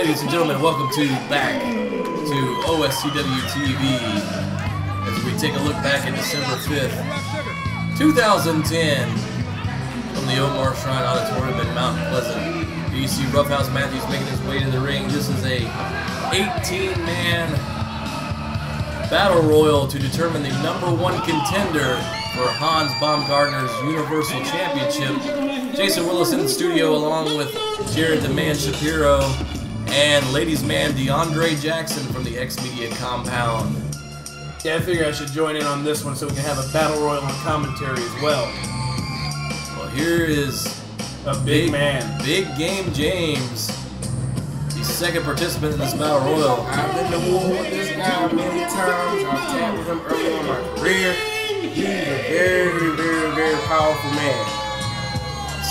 ladies and gentlemen, welcome back to OSCW TV as we take a look back at December 5th, 2010 from the Omar Shrine Auditorium in Mount Pleasant. Here you see Roughhouse Matthews making his way to the ring. This is a 18-man battle royal to determine the #1 contender for Hans Baumgartner's Universal Championship. Jason Willis in the studio along with Jared the Man Shapiro and ladies man DeAndre Jackson from the X-Media compound. Yeah, I figure I should join in on this one so we can have a battle royal and commentary as well. Well, here is a big man. Big Game James, the second participant in this battle royal. I've been to war with this guy many times. I've tagged with him early in my career. He's a very powerful man.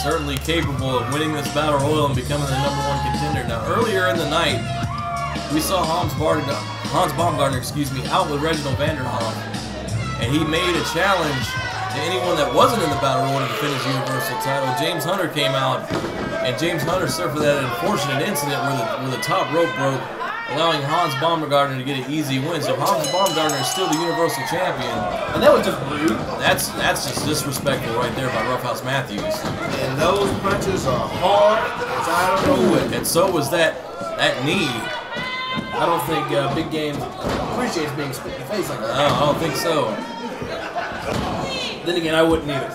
Certainly capable of winning this battle royal and becoming the #1 contender. Now, earlier in the night, we saw Hans Baumgartner, out with Reginald Vanderhoff, and he made a challenge to anyone that wasn't in the battle royal to defend his Universal title. James Hunter came out, and James Hunter suffered that unfortunate incident where the top rope broke, allowing Hans Baumgartner to get an easy win. So Hans Baumgartner is still the Universal Champion. And that was just rude. That's just disrespectful right there by Roughhouse Matthews. And those punches are hard as I don't know it. And so was that knee. I don't think Big Game appreciates being spit in the face like that. No, I don't think so. Then again, I wouldn't either.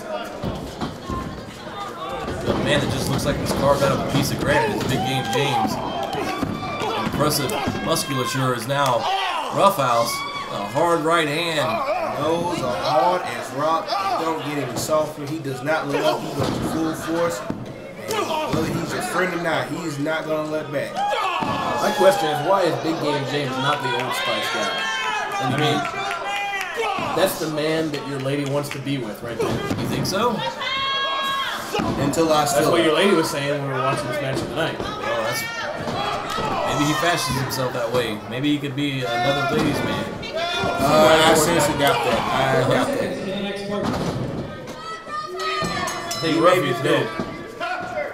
The man that just looks like he's carved out of a piece of granite is Big Game James. Impressive musculature is now Roughhouse. A hard right hand. Those are hard as rock. They don't get any softer. He does not let up. He goes full force. And whether he's your friend or not, he is not going to let back. My question is, why is Big Game James not the Old Spice guy? I mean, that's the man that your lady wants to be with right there. You think so? Until I still. That's what your lady was saying when we were watching this match tonight. Well, maybe he fashions himself that way. Maybe he could be another ladies' man. I since he got that. I got that. He may be built.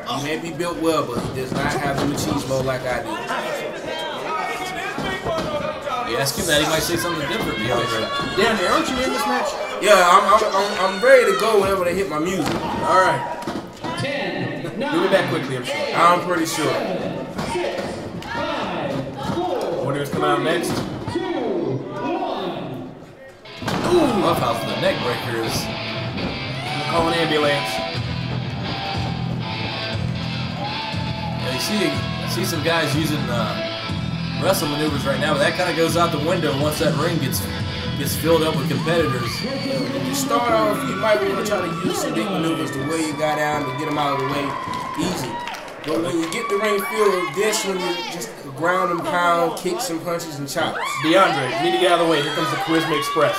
He may be built well, but he does not have the machismo like I do. You ask him that, he might say something different. Damn, aren't you in this match? Yeah, I'm ready to go whenever they hit my music. All right. We'll be back quickly, I'm sure. I'm pretty sure. What is coming out next? Ooh, Roughhouse with the neck breakers. Call an ambulance. Yeah, you see some guys using wrestle maneuvers right now, but that kind of goes out the window once that ring gets filled up with competitors. When you start off, you might want to try to use some big maneuvers to wear your guy down to get him out of the way easy. But when you get the ring filled, this one you just ground and pound, kicks and punches and chops. DeAndre, you need to get out of the way. Here comes the Charisma Express.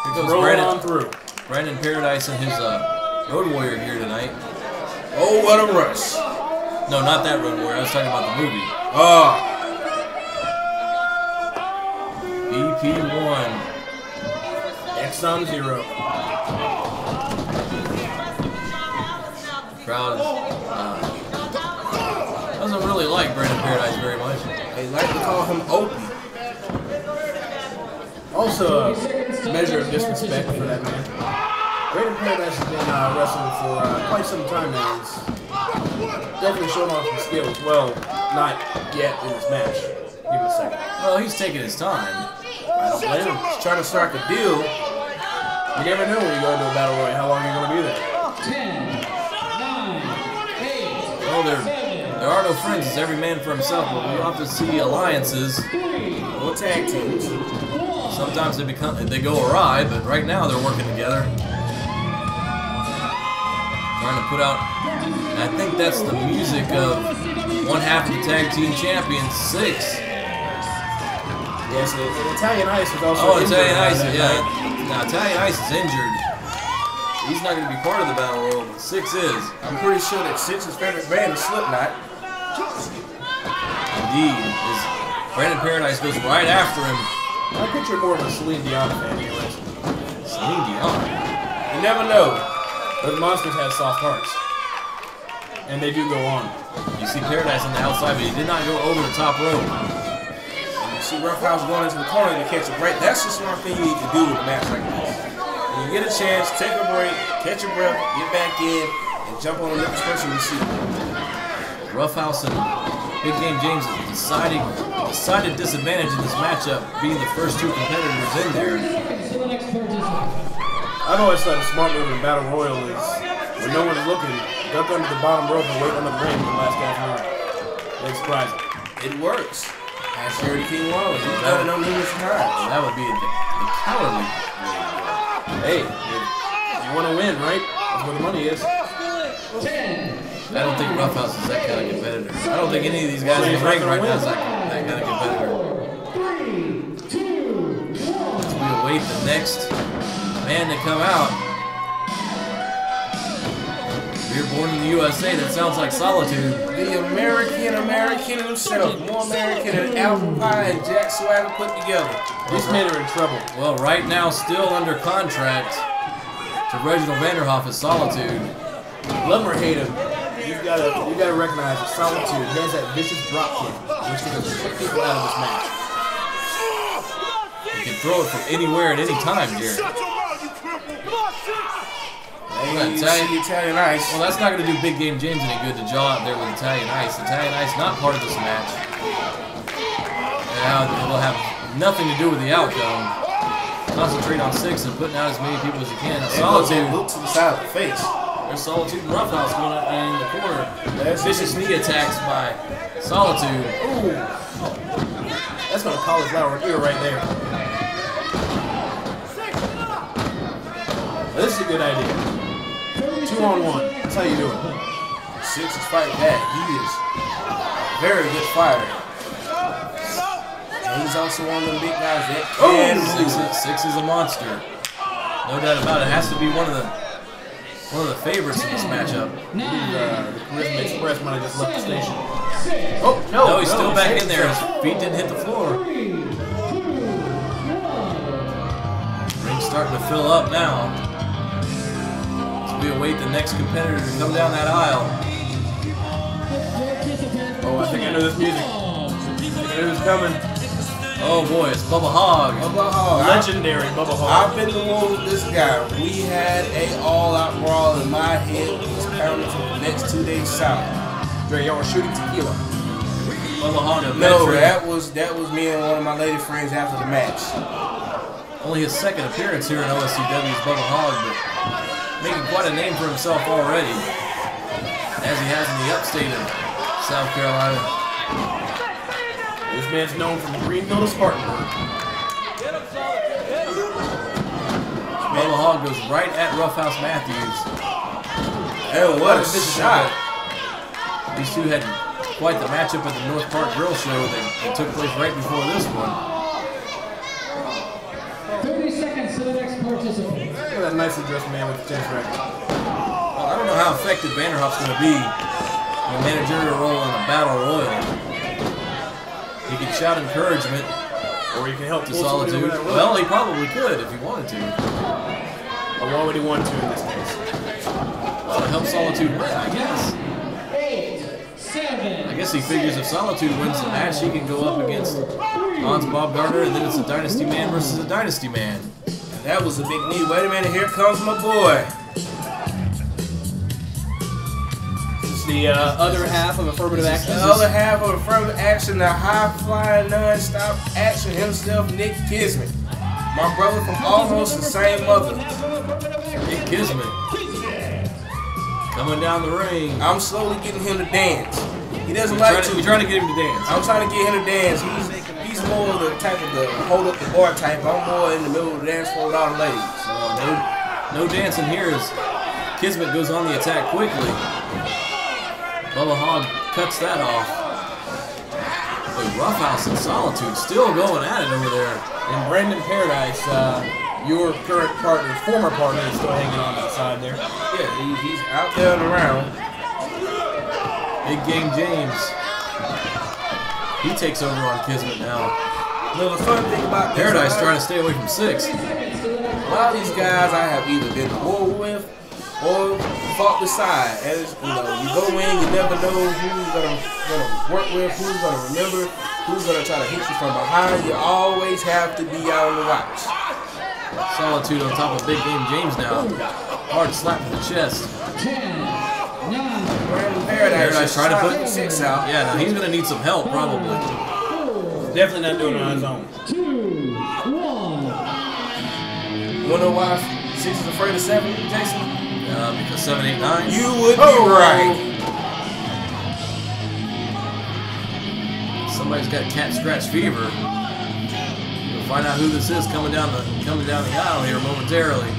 Here comes on through. Brandon Paradise and his Road Warrior here tonight. Oh, what a rush. No, not that Road Warrior. I was talking about the movie. Oh. BP1. Exxon Zero. Crowd doesn't really like Brandon Paradise very much. They like to call him Opie. Also, a measure of disrespect for that man. Brandon Paradise has been wrestling for quite some time now. He's definitely showing off some skills. Well, not yet in this match. Give it a second. Well, he's taking his time. I don't blame him. He's trying to strike a deal. You never know when you go into a battle royal how long you're going to be there. 10, 9, 8. Well, there are no friends. It's every man for himself. But we often see alliances or tag teams. Sometimes they go awry, but right now they're working together, trying to put out. And I think that's the music of one half of the tag team champions, 6. Yes, and Italian Ice is also injured. Italian Ice, yeah. Now, Italian Ice is injured. He's not going to be part of the battle royal, but 6 is. I'm pretty sure that 6's favorite band is Slipknot. Indeed. Brandon Paradise goes right after him. I picture more of a Celine Dion fan anyways. Celine Dion? You never know. Those monsters have soft hearts. And they do go on. You see Paradise on the outside, but he did not go over the top rope. And you see Roughhouse going into the corner to catch a break. That's the smart thing you need to do with a match like this. When you get a chance, take a break, catch your breath, get back in, and jump on the next person you see. Roughhouse and Big Game James decided disadvantage in this matchup, being the first two competitors in there. I've always thought a smart move in Battle Royal is when no one's looking, duck under the bottom rope and wait under the ring for the last guy's move. It's surprising. It works. Ask Dirty King Wallace. He's done it on numerous times. That would be the cowardly way to go. Hey, you want to win, right? That's where the money is. I don't think Roughhouse is that kind of competitor. I don't think any of these guys in the ring right now is that kind of competitor. As we await the next man to come out. We're born in the USA. That sounds like Solitude. The American himself. More American than Apple Pie and Jack Swagger put together. These men are in trouble. Well, right now, still under contract to Reginald Vanderhoff as Solitude. Love him or hate him, you gotta recognize that Solitude has that vicious drop kick, which can put people out of this match. You can throw it from anywhere at any time, Jared. Italian Ice. Well, that's not going to do Big Game James any good to jaw out there with Italian Ice. Italian Ice not part of this match. Now it'll have nothing to do with the outcome. Concentrate on 6 and putting out as many people as you can. Solitude. Look to the side of the face. There's Solitude and Roughhouse going in the corner. Vicious knee attacks by Solitude. Ooh. That's going to cauliflower ear right there. This is a good idea. 2-on-1. That's how you do it. 6 is fighting back. He is a very good fighter. And he's also one of them big guys that can move. 6 is a monster. No doubt about it. Has to be one of the favorites in this matchup. The Charisma Express might have just left the station. Oh, no, he's still back in there. His feet didn't hit the floor. Ring's starting to fill up now. We await the next competitor to come down that aisle. Oh, I think I know this music. I think I know who's coming. Oh boy, it's Bubba Hogg. Bubba Hogg. Legendary Bubba Hogg. I've been the one with this guy. We had a all-out brawl in my head. He was pounding for the next 2 days south. Dre, y'all were shooting tequila. Bubba Hogg, a No, veteran. that was me and one of my lady friends after the match. Only his second appearance here in OSCW is Bubba Hogg, but making quite a name for himself already, as he has in the upstate of South Carolina. This man's known from Greenville to Spartanburg. Bubba Hogg goes right at Roughhouse Matthews. And what a shot. These two had quite the matchup at the North Park Grill Show that took place right before this one. 30 seconds to the next participant. Look at that nicely dressed man with the tennis racket. Well, I don't know how effective Vanderhoff's going to be in a managerial role in a battle royal. He can shout encouragement, or he can help to Solitude. Well, he probably could if he wanted to. Or why would he want to in this case? Well, to help Solitude win, I guess. 8, 7. I guess he figures if Solitude wins the match, he can go up against Hans Baumgartner, and then it's a Dynasty Man versus a Dynasty Man. That was a big knee. Wait a minute, here comes my boy. It's the other half of affirmative action. The other half of affirmative action, the high-flying, non-stop action himself, Nick Kismet. My brother from almost the same mother. Nick Kismet coming down the ring. I'm slowly getting him to dance. He doesn't We're trying to get him to dance. I'm trying to get him to dance. He's more of the type of the hold up the bar type. I'm more in the middle of the dance floor with all the ladies. No dancing here as Kismet goes on the attack quickly. Bubba Hogg cuts that off. But Roughhouse and Solitude still going at it over there. And Brandon Paradise, your current partner, former partner, is still hanging on to the side there. Yeah, he's out there and around. Big Game James. He takes over on Kismet now. Well, the fun thing about this, Paradise trying to stay away from 6. a lot of these guys I have either been to war with or fought beside. As you know, you go in, you never know who's gonna work with, who's gonna remember, who's gonna try to hit you from behind. You always have to be out on the watch. Solitude on top of Big Game James now. Hard slap to the chest. 10, 9. Brandon Paradise trying to put 6 out. Yeah, no, he's gonna need some help probably. Definitely not doing it on his own. 2, 1. You wanna know why 6 is afraid of 7, Jason? Because 7, 8, 9. You would be right. Somebody's got cat scratch fever. We'll find out who this is coming down the aisle here momentarily.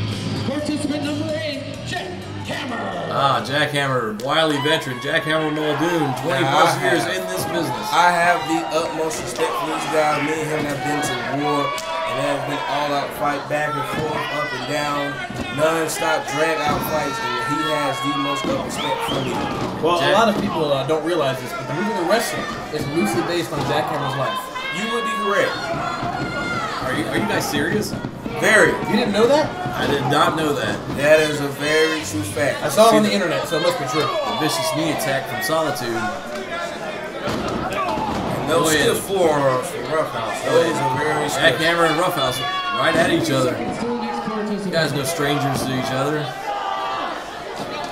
Participant number 8, Jackhammer. Jackhammer, wily veteran, Jackhammer Muldoon, 20 plus years in this business. I have the utmost respect for this guy. Me and him have been to war, and there has been all-out fight, back and forth, up and down, non-stop drag-out fights, and he has the most respect for me. Well, a lot of people don't realize this, but the movie The Wrestler is loosely based on Jackhammer's life. You would be correct. Are you guys serious? Very. You didn't know that? I did not know that. That is a very true fact. I saw it on the internet, so it must be true. The vicious knee attack from Solitude. And those still forearms from Roughhouse. Those are very respectful. Jackhammer and Roughhouse right at each other. You guys no strangers to each other.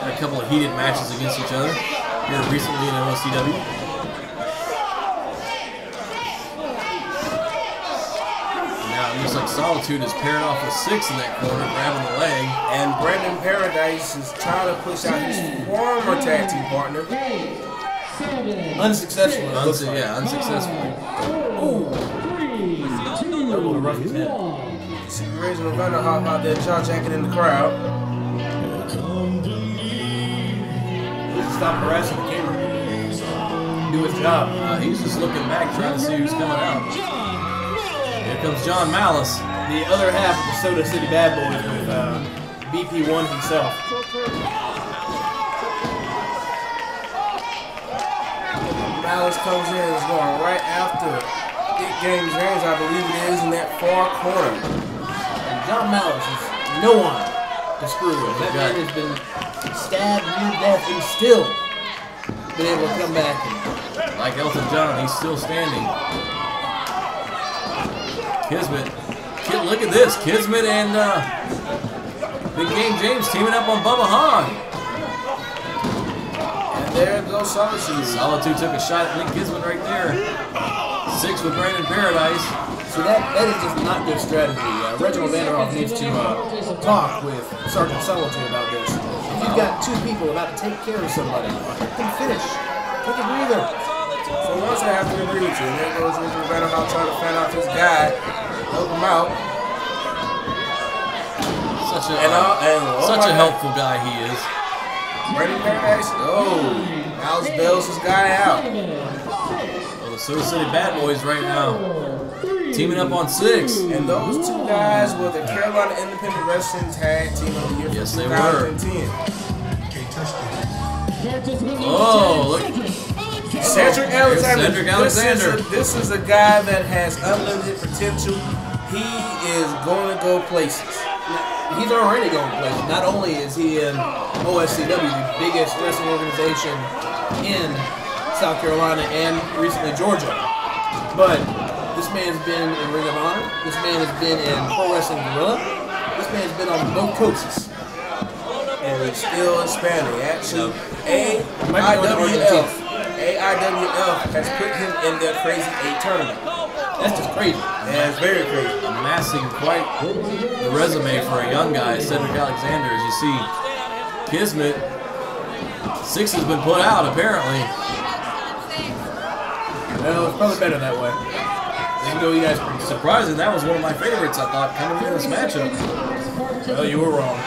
Had a couple of heated matches against each other here recently in OSCW. Now it looks like Solitude is paired off with 6 in that corner, grabbing the leg. And Brandon Paradise is trying to push out his former tag team partner. 8, 7. Unsuccessfully. Unsuccessfully. 3, 2, 1. See the original Gunner hop out there, jaw jacking in the crowd. Stop harassing the camera. Do his job. He's just looking back, trying to see who's coming out. Here comes John Malice. The other half of the Soda City Bad Boys with BP1 himself. Malice comes in and is going right after Big Game James, I believe it is, in that far corner. And John Malice is no one to screw with. That man has been stabbed near death and still been able to come back. Like Elton John, he's still standing. Kismet. Look at this. Kismet and Big Game James teaming up on Bubba Hogg. And there goes Solitude. Solitude took a shot at Nick Kismet right there. 6 with Brandon Paradise. So that is just not good strategy. Reginald Vanderhoff needs to talk with Sergeant Solitude about this. If you've got 2 people about to take care of somebody, let them finish. Take a breather. So once I have to agree with you, and there goes Reginald Vanderhoff trying to fan out this guy, help him out. Such a helpful guy he is. Brandon Paradise, Alice bails this guy out. Well, the Soda City Bad Boys right now teaming up on 6. And those 2 guys were the Carolina Independent Wrestling Tag Team of the year Yes, for they 2010. Oh, look. Cedric Alexander. Cedric Alexander. This is a guy that has unlimited potential. He is going to go places. He's already going places. Not only is he in OSCW, the biggest wrestling organization in South Carolina and recently Georgia, but this man's been in Ring of Honor. This man has been in Pro Wrestling Guerrilla. This man's been on both coasts. And he's still expanding. Actually, AIWF has put him in their Crazy 8 tournament. That's just crazy. That's very crazy. Amassing quite the resume for a young guy, Cedric Alexander. As you see, Kismet, 6 has been put out apparently. Well, it's probably better that way. There you go, you guys. Surprising, that was one of my favorites, I thought, coming into this matchup. Well, you were wrong.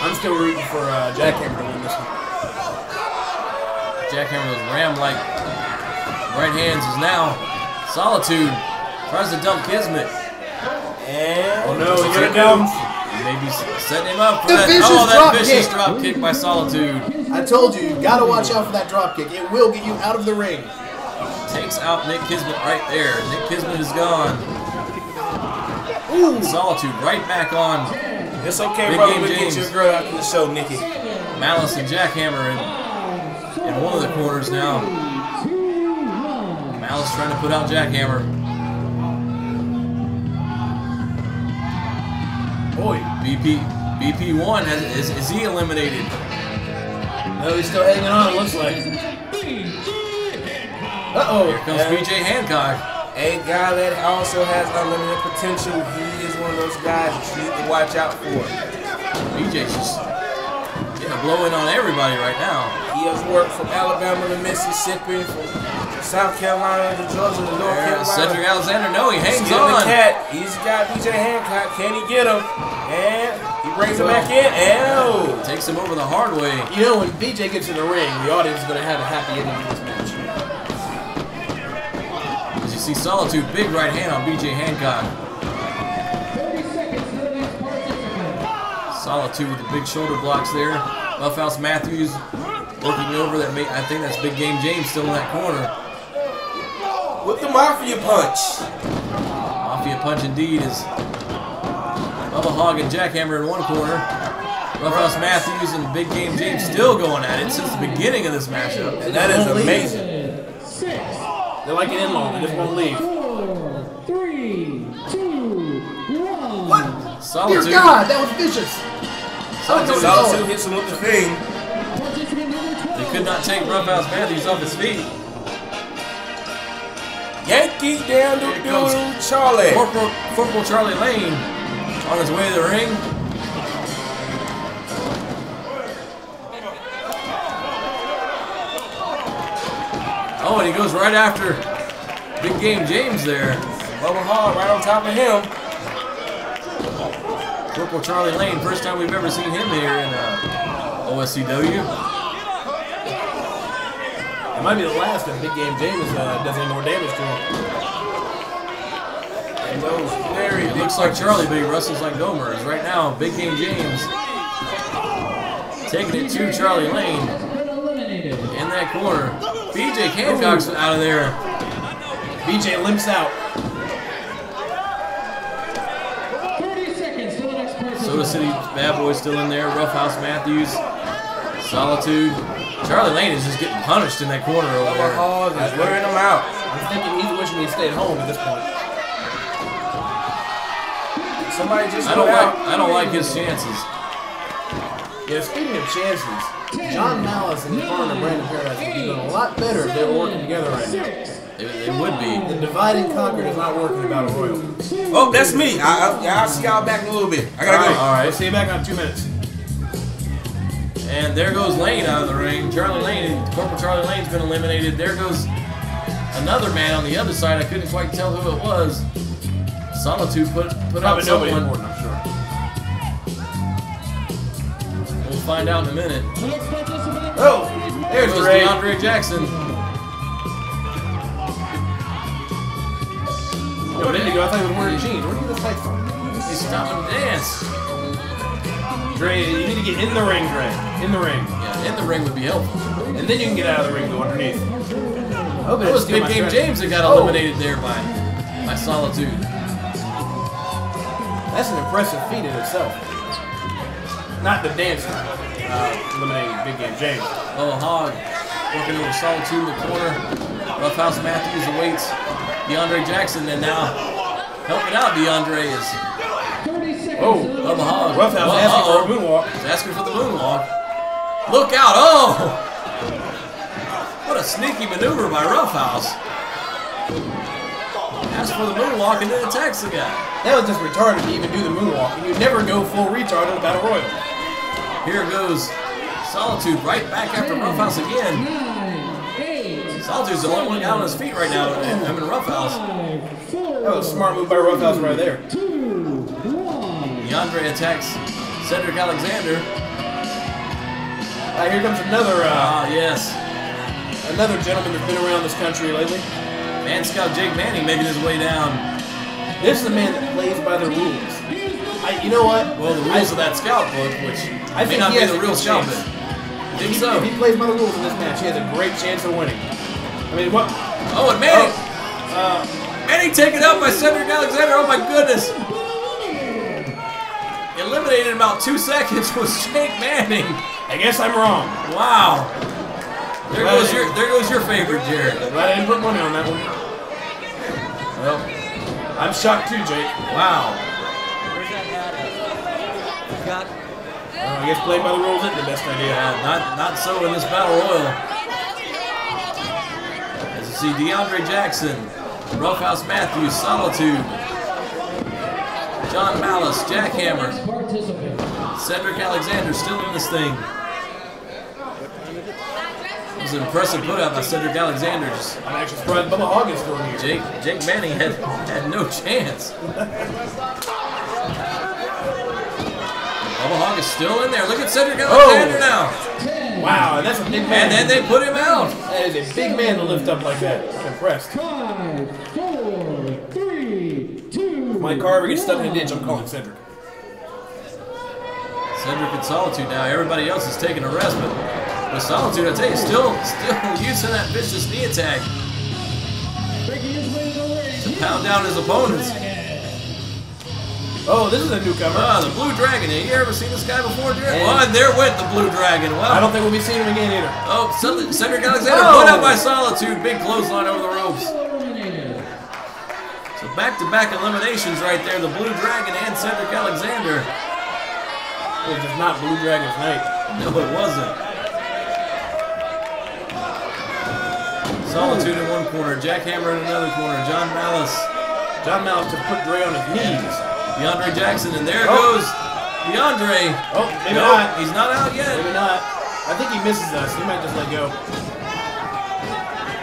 I'm still rooting for Jackhammer to win this one. Jackhammer with ram-like right hands is now Solitude. Tries to dump Kismet. And oh no, he's gonna dump. Maybe setting him up for that vicious drop kick by Solitude. I told you, you gotta watch out for that drop kick. It will get you out of the ring. Takes out Nick Kismet right there. Nick Kismet is gone. Ooh. Solitude right back on It's okay, Big brother. Game We'll get James. your girl out to the show, Nikki. Malice and Jackhammer in one of the corners now. Malice trying to put out Jackhammer. Boy. BP1 is he eliminated? No, he's still hanging on, it looks like. Uh-oh. Here comes BJ Hancock. A guy that also has unlimited potential. He is one of those guys that you need to watch out for. BJ's just getting a blow in on everybody right now. He has worked from Alabama to Mississippi, from South Carolina to Georgia to North Carolina. Cedric Alexander, no, he hangs Stealing on. the cat. He's got BJ Hancock. Can he get him? And he brings him back in. And takes him over the hard way. You know, when BJ gets in the ring, the audience is going to have a happy ending to this match. As you see Solitude, big right hand on BJ Hancock. 30 seconds to the next participant. Solitude with the big shoulder blocks there. Roughhouse Matthews looking over that. I think that's Big Game James still in that corner. with the Mafia Punch. Mafia Punch indeed is Bubba Hogg and Jackhammer in one corner. Roughhouse Matthews and Big Game James still going at it since the beginning of this matchup. And that is amazing. They're like an in-law, they just won't leave. 4, 3, 2, 1. What? Solitude. Dear God, that was vicious. Solitude hits him with the thing. They could not take Roughhouse Matthews off his feet. Yankee down the Here comes dude, Charlie. Corporal Charlie Lane on his way to the ring. Oh, and he goes right after Big Game James there. Bubba Hogg right on top of him. Corporal Charlie Lane, first time we've ever seen him here in OSCW. It might be the last if Big Game James does any more damage to him. And those very It big looks like punches. Charlie, but he wrestles like Gomer. As right now, Big Game James taking it to Charlie Lane in that corner. BJ Hancock's out of there. BJ limps out. 30 seconds to the next participant. Soda City Bad Boy still in there. Roughhouse Matthews, Solitude. Charlie Lane is just getting punished in that corner over Bubba there. Hogg is wearing him out. I'm thinking he's wishing he'd stayed home at this point. Somebody just I don't like his chances. Yeah, speaking of chances, John Malice and his partner Brandon Paradise would be doing a lot better if they were working together right now. It would be. The divide and conquer is not working in Battle Royal. Oh, that's me. I'll see y'all back in a little bit. I gotta go. All right. We'll see you back in 2 minutes. And there goes Lane out of the ring. Charlie Lane, Corporal Charlie Lane's been eliminated. There goes another man on the other side. I couldn't quite tell who it was. Solitude put out Probably nobody someone. important, I'm sure. We'll find out in a minute. Oh, There there's goes Ray. DeAndre Jackson. No, a minute ago I thought he was wearing jeans. Where did you get this tights from? He's stopping to dance. Dre, you need to get in the ring, Dre. In the ring. Yeah, in the ring would be helpful. And then you can get out of the ring and go underneath. Oh, It was Big Game James that got eliminated there by Solitude. That's an impressive feat in itself. Not the dancing, eliminating Big Game James. Oh, Hogg working over Solitude in the corner. Roughhouse Matthews awaits DeAndre Jackson, and now helping out DeAndre is 30 seconds. Oh, Bubba Hogg. Roughhouse asking for a moonwalk. He's asking for the moonwalk. Look out! Oh! What a sneaky maneuver by Roughhouse. Asks for the moonwalk and then attacks the guy. That was just retarded to even do the moonwalk, and you never go full retard in a Battle Royal. Here goes Solitude right back after Roughhouse again. 9, 8, Solitude's the only one out on his feet right now. I'm in Roughhouse. 5, 4, That was a smart move by Roughhouse right there. 2, 1. DeAndre attacks Cedric Alexander. Here comes another Yes. another gentleman that's been around this country lately. Man Scout Jake Manning making his way down. This is a man that plays by the rules. You know what? Well, the rules of that scout book, which I may think not he be has the a real good scout chance. book. I think so. If he plays by the rules in this match, he has a great chance of winning. I mean, what? Oh, and Manning. Manning taken out by Cedric Alexander. Oh, my goodness. eliminated in about 2 seconds was Jake Manning. I guess I'm wrong. Wow. There goes your favorite, Jared. Glad I didn't put money on that one. Well, I'm shocked too, Jake. Wow. I guess playing by the rules isn't the best idea. Yeah, not so in this battle royal. As you see, DeAndre Jackson, Roughhouse Matthews, Solitude, John Malice, Jackhammer, Cedric Alexander still in this thing. It was an impressive put out by Cedric Alexander. I'm actually surprised Bubba Hogg is still in here. Jake Manning had no chance. Bubba Hogg is still in there. Look at Cedric Alexander now. Wow, that's a big man. And then they put him out. That is a big man to lift up like that. I'm impressed. 5, 4, 3, 2. If my car ever gets stuck in a ditch, I'm calling Cedric. Cedric in Solitude now. Everybody else is taking a rest, but with Solitude, I tell you, still using that vicious knee attack to pound down his opponents. Oh, this is a newcomer. The Blue Dragon. Have you ever seen this guy before, Jared? Oh, and there went the Blue Dragon. Well, I don't think we'll be seeing him again either. Oh, Cedric Alexander put out by Solitude. Big clothesline over the ropes. So back-to-back eliminations right there. The Blue Dragon and Cedric Alexander. It was just not Blue Dragon's night. No, it wasn't. Solitude in one corner. Jackhammer in another corner. John Malice to put Dre on his knees. DeAndre Jackson, and there goes DeAndre. Oh, maybe not. He's not out yet. Maybe not. I think he misses us. He might just let go.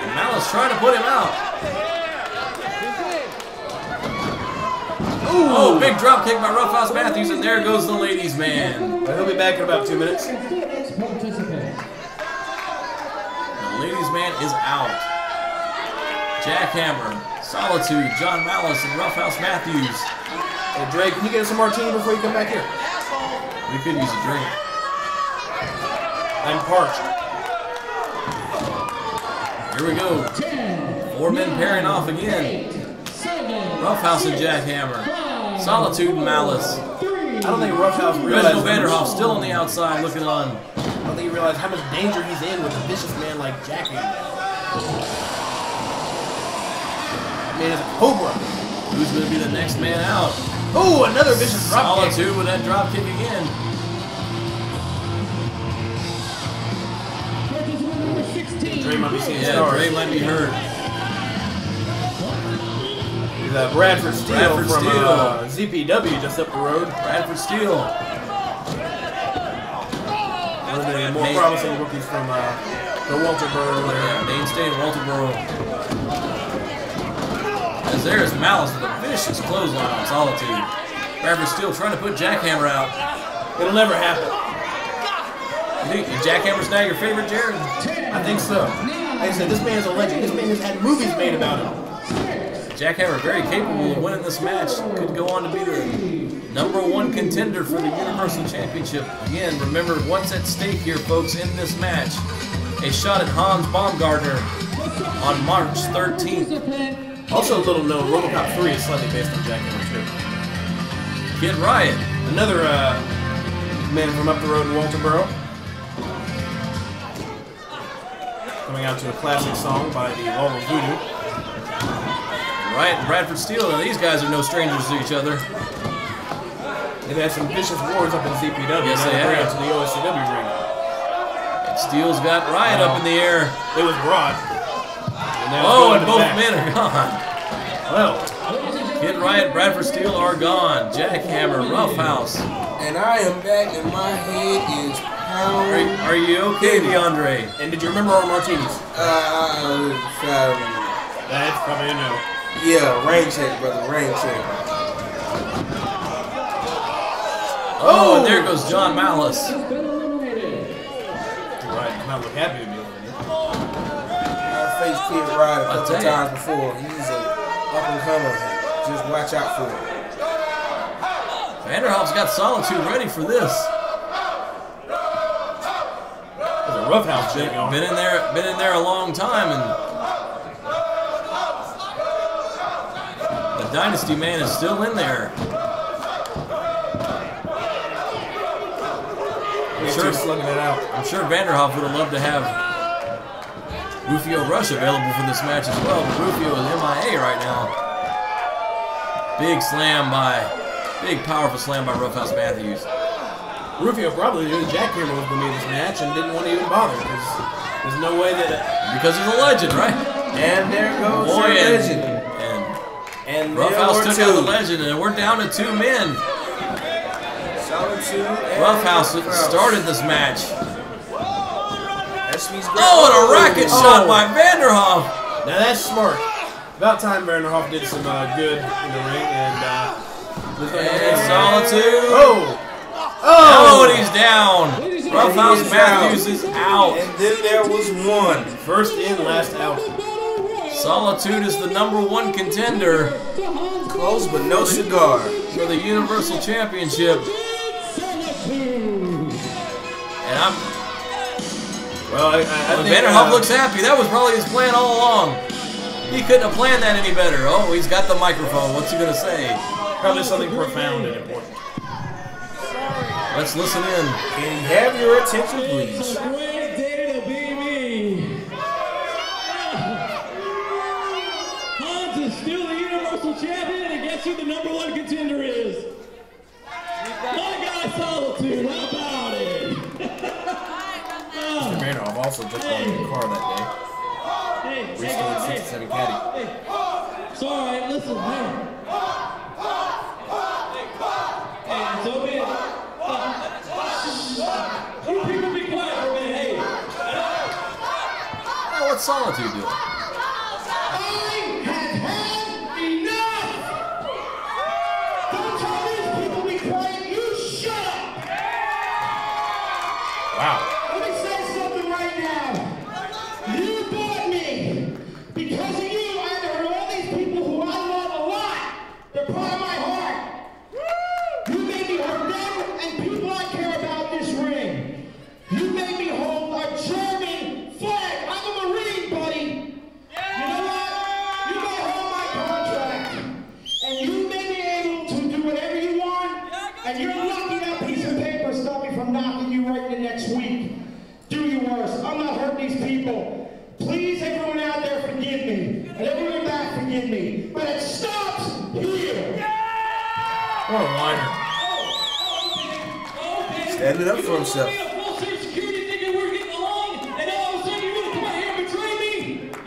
And Malice trying to put him out. Ooh. Oh, big drop kick by Roughhouse Matthews, and there goes the ladies' man. But he'll be back in about 2 minutes. The ladies' man is out. Jackhammer, Solitude, John Malice, and Roughhouse Matthews. Hey, Dre, can you get us some martini before you come back here? We could use a drink. I'm parched. Here we go. 4 men pairing off again. Roughhouse and Jackhammer. Solitude and Malice. I don't think Roughhouse realizes. Reginald Vanderhoff still on the outside looking on. I don't think he realized how much danger he's in with a vicious man like Jackhammer. Man is a cobra. Who's going to be the next man out? Oh, another vicious drop kick. Solitude with that drop kick again. Dre might be seeing Yeah, stars. Dre might be hurt. He's Bradford Steele from Steele. ZPW just up the road. Bradford Steele. One of the more promising rookies from the Walterboro area. Mainstay in Walterboro. As there's Malice with a vicious clothesline on Solitude. Bradford Steele trying to put Jackhammer out. It'll never happen. You think Jackhammer's now your favorite, Jared? I think so. Like I said, this man's a legend. This man has had movies made about him. Jackhammer very capable of winning this match. Could go on to be the #1 contender for the Universal Championship. Again, remember what's at stake here, folks, in this match. A shot at Hans Baumgartner on March 13th. Also a little known, RoboCop 3 is slightly based on Jackhammer too. Kid Riot. Another man from up the road in Walterboro. Coming out to a classic song by the Wall of Voodoo. Riot and Bradford Steele. Now these guys are no strangers to each other. They've had some vicious wars up in ZPW. Yes, now they they're have. out to the OSCW ring. And Steele's got Riot up in the air. It was broad. Oh, and both men are gone. Well, Kid Riot, Bradford Steele are gone. Jackhammer, Roughhouse. And I am back, and my head is pounding. Are you okay, DeAndre? and did you remember our martinis? That's probably a no. Yeah, rain check, brother, rain check. Oh, and there goes John Malice. Right, come out look happy with me. I faced Kid Riot a couple tell you. times before. He's a up-and-comer. Just watch out for him. Vanderhoff's got Solitude ready for this. There's a Roughhouse check going. Been in there a long time, and the Dynasty man is still in there. Sure, slugging it out. I'm sure Vanderhoff would have loved to have Rufio Rush available for this match as well, but Rufio is MIA right now. Big powerful slam by Roughhouse Matthews. Rufio probably knew Jackhammer was going to be in this match and didn't want to even bother because there's no way that... Because he's a legend, right? And there goes Boy, your legend. And Roughhouse took out the legend, and we're down to 2 men. Solid 2. Roughhouse started this match. Oh, and a racket shot by Vanderhoff. Now that's smart. About time Vanderhoff did some good in the ring, and Solid 2. Oh, and he's down. Roughhouse Matthews is out. And then there was 1. First in, last out. Solitude is the #1 contender. Close but no cigar. For the Universal Championship. And I think Vanderhoff looks happy. That was probably his plan all along. He couldn't have planned that any better. Oh, he's got the microphone. What's he going to say? Probably something profound and important. Let's listen in. Can you have your attention, please? Hans is still the Universal Champion, and guess who the #1 contender is? My guy Solitude, how about it? Mr. Vanderhoff also just bought a new car that day. Restored 67 Caddy. It's all right, listen, hey. Hey, so be it. You people be quiet for a minute, hey. Oh, what's Solitude doing? I have had enough! Don't tell these people to be quiet, you shut up! Wow. Let me say something right now. You bought me. Because of you, I had to hurt all these people who I love a lot. They're part of my heart. You made me hurt them and people I care about in this ring. You made me hold a German flag. I'm a Marine, buddy. You know what? You may hold my contract. And you may be able to do whatever you want. And you're lucky that piece of paper stopped me from knocking you right in the next week. Do your worst. I'm not hurting these people. Please, everyone out there, forgive me. And everyone back, forgive me. But it stops here. What a whiner. Standing up for himself. Security thinking we're getting along, and all of a sudden you're gonna come out here and betray me?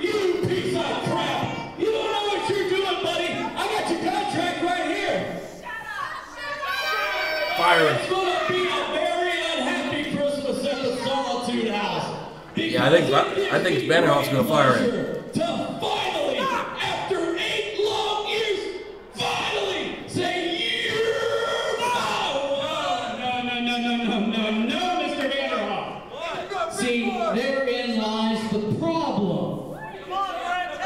You piece of crap! You don't know what you're doing, buddy. I got your contract right here. Firing. It's gonna be a very unhappy Christmas at the Solitude House. Yeah, I think Vanderhoff's going to fire him. To finally, after 8 long years, finally say no, Mr. Vanderhoff. See, therein lies the problem.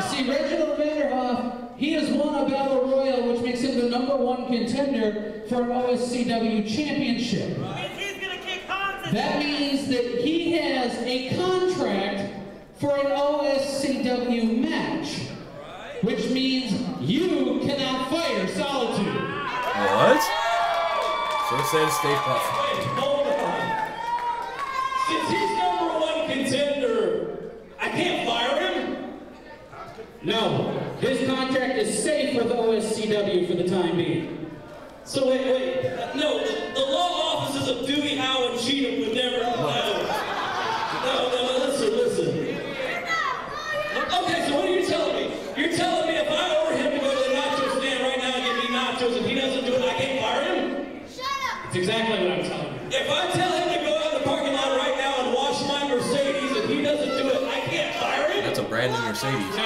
See, Reginald Vanderhoff, he has won a Battle Royal, which makes him the #1 contender for an OSCW championship. That means that he has a contract for an OSCW match, which means you cannot fire Solitude. What? So it says stay puft. Hold on. Since he's #1 contender, I can't fire him? No. His contract is safe with OSCW for the time being. So wait. No, the law offices of Dewey, Howe, and Cheatham would never. No, listen. Okay, so what are you telling me? You're telling me if I order him to go to the nacho stand right now and get me nachos, if he doesn't do it, I can't fire him? Shut up! That's exactly what I'm telling you. If I tell him to go out in the parking lot right now and wash my Mercedes, if he doesn't do it, I can't fire him? That's a brand new Mercedes.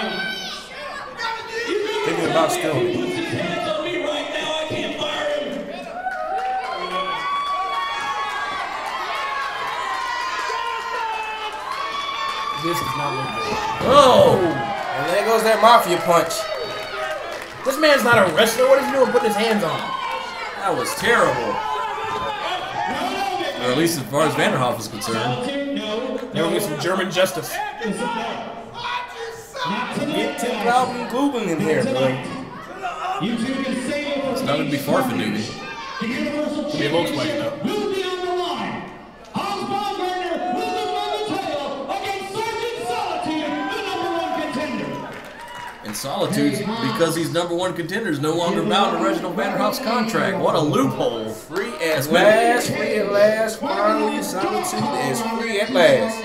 Thinking about stealing If he puts his hands on me right now, I can't fire him. This is not looking good. Oh! And there goes that mafia punch. This man's not a wrestler. What is he doing putting his hands on him? That was terrible. Or at least as far as Vanderhoff is concerned. There will be some German justice. Get Tim Glauben Gooben in here, boy. You two can save it. It's not going to be far from Newby. The Universal Be a Volkswagen, though. will be on the line. Hans Solitude, because he's #1 contender, is no longer bound to Reginald Vanderhoff's contract. What a loophole. Free at last, free at last. Finally, Solitude is free at last.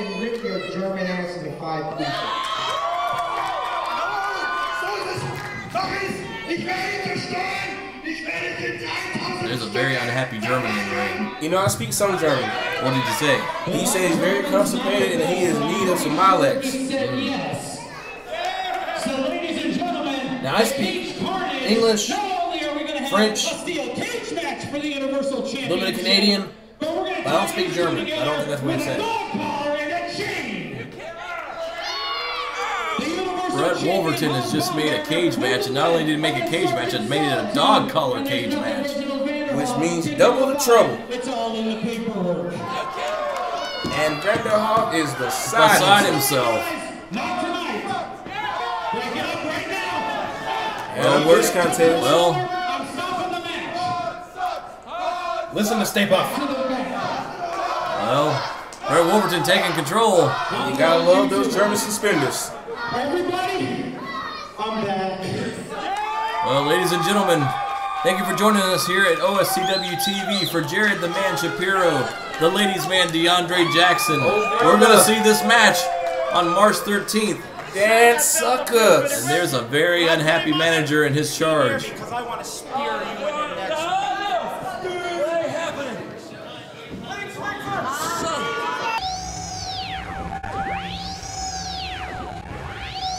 There's a very unhappy German in the ring. You know, I speak some German. What did you say? He said he's very constipated and he is in need of some Milex. Now I speak English, French, a little bit of Canadian, but I don't speak German. I don't think that's what he said. Brett Wolverton has just made a cage match, and not only did he make a cage match, it made it a dog collar cage match. Which means double the trouble. It's all in the paperwork. And Vanderhoff is beside himself. Not tonight. Break it up right now. And worst contest. Well, I'm stopping the match. Listen to Stay Puft. well, Brett Wolverton taking control. You gotta love those German suspenders. Everybody, I'm back. Well, ladies and gentlemen, thank you for joining us here at OSCW TV. For Jared the Man Shapiro, the ladies man DeAndre Jackson, we're going to see this match on March 13th. Dan suckers. And there's a very unhappy manager in his charge. Because I want to spear you in the neck.